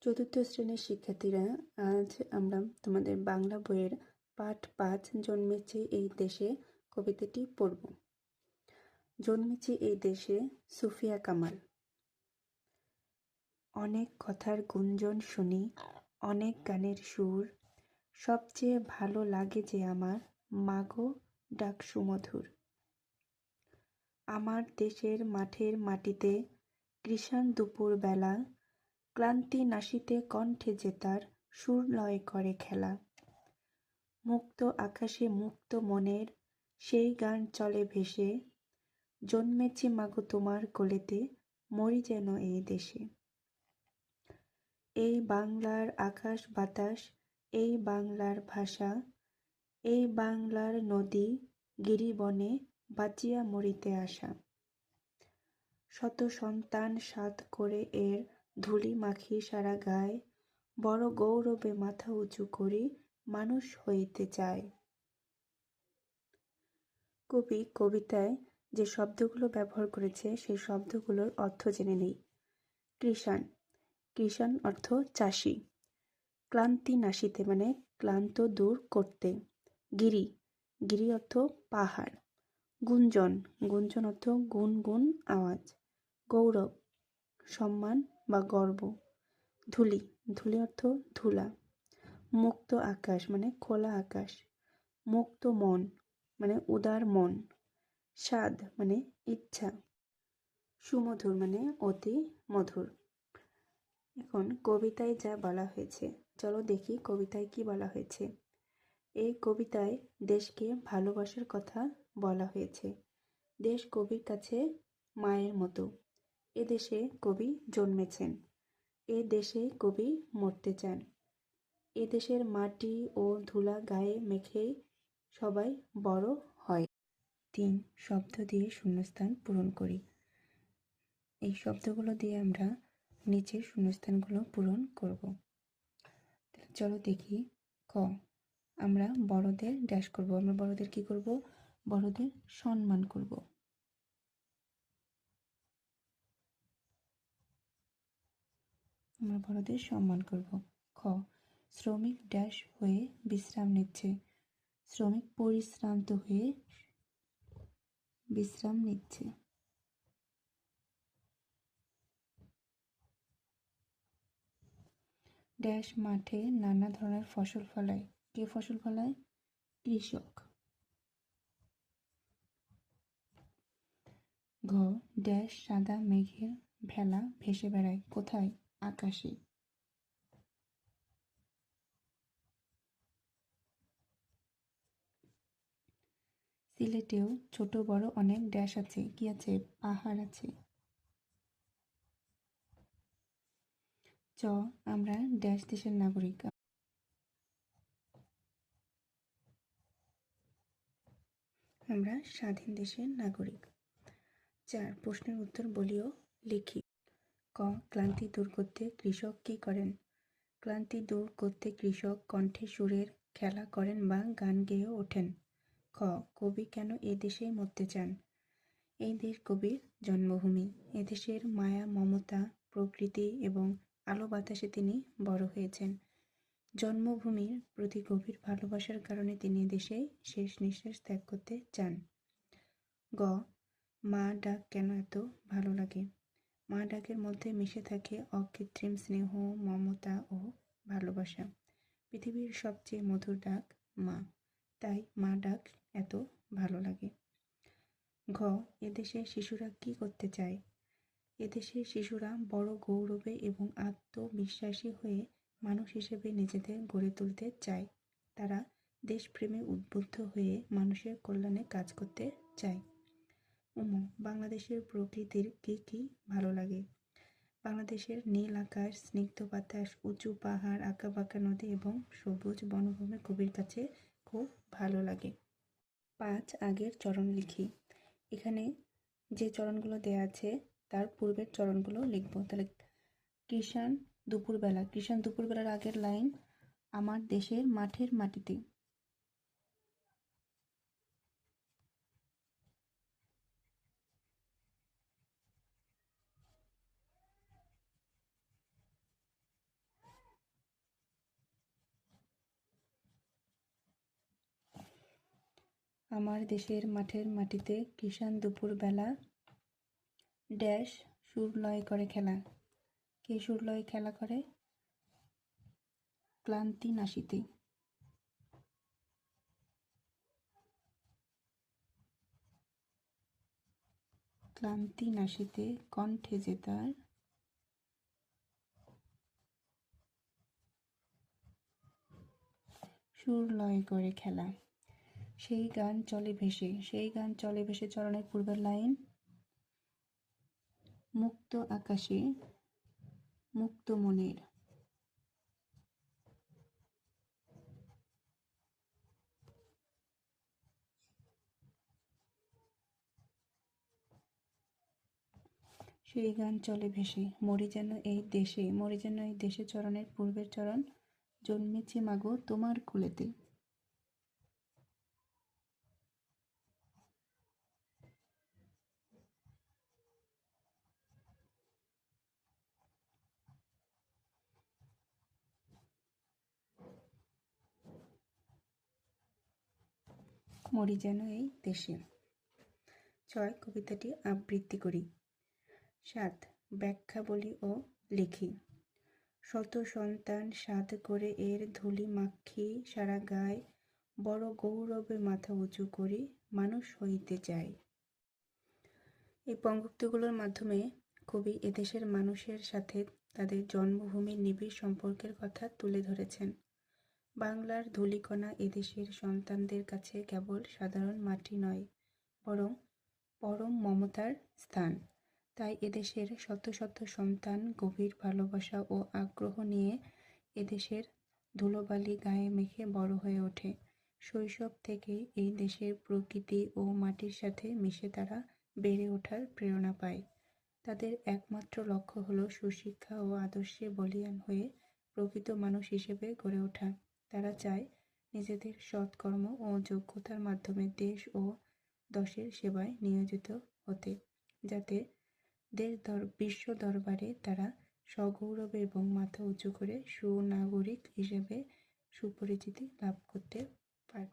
চতুর্থ শ্রেণীর শিক্ষার্থীরা, আজ আমরা তোমাদের বাংলা বইয়ের পাঠ ৫ জন্মেছে এই দেশে কবিতাটি পড়ব। জন্মেছে এই দেশে সুফিয়া কামাল। অনেক কথার গুঞ্জন শুনি, অনেক গানের সুর, সবচেয়ে ভালো লাগে যে আমার মাগো ডাক সুমধুর। আমার দেশের মাঠের মাটিতে কৃষাণ দুপুর বেলা, ক্লান্তি নাশিতে কণ্ঠে যে তার সুর লয় করে খেলা। মুক্ত আকাশে মুক্ত মনের সেই গান চলে ভেসে, জন্মেছি মাগো তোমার কোলেতে, মরি যেন এই দেশে। এই বাংলার আকাশ বাতাস, এই বাংলার ভাষা, এই বাংলার নদী গিরিবনে বাঁচিয়া মরিতে আসা। শত সন্তান সাধ করে এর ধুলি মাখি সারা গায়ে, বড় গৌরবে মাথা উঁচু করি মানুষ হইতে চায়। কবি কবিতায় যে শব্দগুলো ব্যবহার করেছে সেই শব্দগুলোর অর্থ জেনে নেই। কৃষাণ, কৃষাণ অর্থ চাষি। ক্লান্তি নাশিতে মানে ক্লান্ত দূর করতে। গিরি, গিরি অর্থ পাহাড়। গুঞ্জন, গুঞ্জন অর্থ গুনগুন আওয়াজ। গৌরব, সম্মান বা গর্ব। ধূলি, ধূলি অর্থ ধুলা। মুক্ত আকাশ মানে খোলা আকাশ। মুক্ত মন মানে উদার মন। স্বাদ মানে ইচ্ছা। সুমধুর মানে অতি মধুর। এখন কবিতায় যা বলা হয়েছে, চলো দেখি কবিতায় কি বলা হয়েছে। এই কবিতায় দেশকে ভালোবাসার কথা বলা হয়েছে। দেশ কবির কাছে মায়ের মতো। এ দেশে কবি জন্মেছেন, এ দেশে কবি মরতে চান। এ দেশের মাটি ও ধুলা গায়ে মেখেই সবাই বড় হয়। ৩ শব্দ দিয়ে শূন্যস্থান পূরণ করি। এই শব্দগুলো দিয়ে আমরা নিচের শূন্যস্থানগুলো পূরণ করব। চলো দেখি। ক, আমরা বড়দের ড্যাশ করব। আমরা বড়দের কি করব? বড়দের সম্মান করব। আমরা বড়দের সম্মান করব। খ, শ্রমিক ড্যাশ হয়ে বিশ্রাম নিচ্ছে। শ্রমিক পরিশ্রান্ত হয়ে বিশ্রাম নিচ্ছে। ড্যাশ মাঠে নানা ধরনের ফসল ফলায়। কে ফসল ফলায়? কৃষক। ঘ, ড্যাশ সাদা মেঘের ভেলা ভেসে বেড়ায়। কোথায়? আকাশে। সিলেটেও ছোট বড় অনেক ড্যাশ আছে। কি আছে? পাহাড় আছে। চ, আমরা ড্যাশ দেশের নাগরিক। আমরা স্বাধীন দেশের নাগরিক। ৪, প্রশ্নের উত্তর বলিও লিখি। ক, ক্লান্তি দূর করতে কৃষক কি করেন? ক্লান্তি দূর করতে কৃষক কণ্ঠে সুরের খেলা করেন বা গান গেয়ে ওঠেন। খ, কবি কেন এ দেশেই মরতে চান? এই দেশ কবির জন্মভূমি। এদেশের মায়া মমতা প্রকৃতি এবং আলো বাতাসে তিনি বড় হয়েছেন। জন্মভূমির প্রতি গভীর ভালোবাসার কারণে তিনি দেশেই শেষ নিঃশ্বাস ত্যাগ করতে চান। গ, মা ডাক কেন এত ভালো লাগে? মা ডাকের মধ্যে মিশে থাকে অকৃত্রিম স্নেহ, মমতা ও ভালোবাসা। পৃথিবীর সবচেয়ে মধুর ডাক মা, তাই মা ডাক এত ভালো লাগে। ঘ, এদেশে শিশুরা কি করতে চায়? এদেশে শিশুরা বড় গৌরবে এবং আত্মবিশ্বাসী হয়ে মানুষ হিসেবে নিজেদের গড়ে তুলতে চায়। তারা দেশপ্রেমে উদ্বুদ্ধ হয়ে মানুষের কল্যাণে কাজ করতে চায়। বাংলাদেশের প্রকৃতির কি কি ভালো লাগে? বাংলাদেশের নীল আকাশ, স্নিগ্ধ বাতাস, উঁচু পাহাড়, আঁকাবাঁকা নদী এবং সবুজ বনভূমি কবির কাছে খুব ভালো লাগে। ৫, আগের চরণ লিখি। এখানে যে চরণগুলো দেয়া আছে তার পূর্বের চরণগুলো লিখব। তাহলে কৃষাণ দুপুরবেলা, কৃষাণ দুপুরবেলার আগের লাইন আমার দেশের মাঠের মাটিতে। আমার দেশের মাঠের মাটিতে কিষান দুপুরবেলা ড্যাশ সুর লয় করে খেলা। কে সুর লয় খেলা করে? ক্লান্তি নাশিতে। ক্লান্তি নাশিতে কণ্ঠে যে তার সুর লয় করে খেলা। সেই গান চলে ভেসে, সেই গান চলে ভেসে চরণের পূর্বের লাইন। মুক্ত আকাশে মুক্ত মনের। সেই গান চলে ভেসে, মরি যেন এই দেশে, মরি যেন এই দেশে চরণের পূর্বের চরণ। জন্মেছি মাগো তোমার কুলেতে। মরি যেন এই দেশে। 6. কবিতাটি আবৃত্তি করি। 7. ব্যাখ্যা বলি ও লিখি। শত সন্তান সাধ করে এর ধুলি মাখি সারা গায়ে, বড় গৌরবে মাথা উঁচু করি মানুষ হইতে চাই। এই পঙ্ক্তিগুলোর মাধ্যমে কবি এদেশের মানুষের সাথে তাদের জন্মভূমির নিবিড় সম্পর্কের কথা তুলে ধরেছেন। বাংলার ধূলিকণা এদেশের সন্তানদের কাছে কেবল সাধারণ মাটি নয়, বরং পরম মমতার স্থান। তাই এদেশের শত শত সন্তান গভীর ভালোবাসা ও আগ্রহ নিয়ে এদেশের ধুলোবালি গায়ে মেখে বড় হয়ে ওঠে। শৈশব থেকেই এই দেশের প্রকৃতি ও মাটির সাথে মিশে তারা বেড়ে ওঠার প্রেরণা পায়। তাদের একমাত্র লক্ষ্য হলো সুশিক্ষা ও আদর্শে বলীয়ান হয়ে প্রকৃত মানুষ হিসেবে গড়ে ওঠা। তারা চায় নিজেদের সৎকর্ম ও যোগ্যতার মাধ্যমে দেশ ও দশের সেবায় নিয়োজিত হতে, যাতে বিশ্ব দরবারে তারা সগৌরবে এবং মাথা উঁচু করে সুনাগরিক হিসেবে সুপরিচিতি লাভ করতে পারে।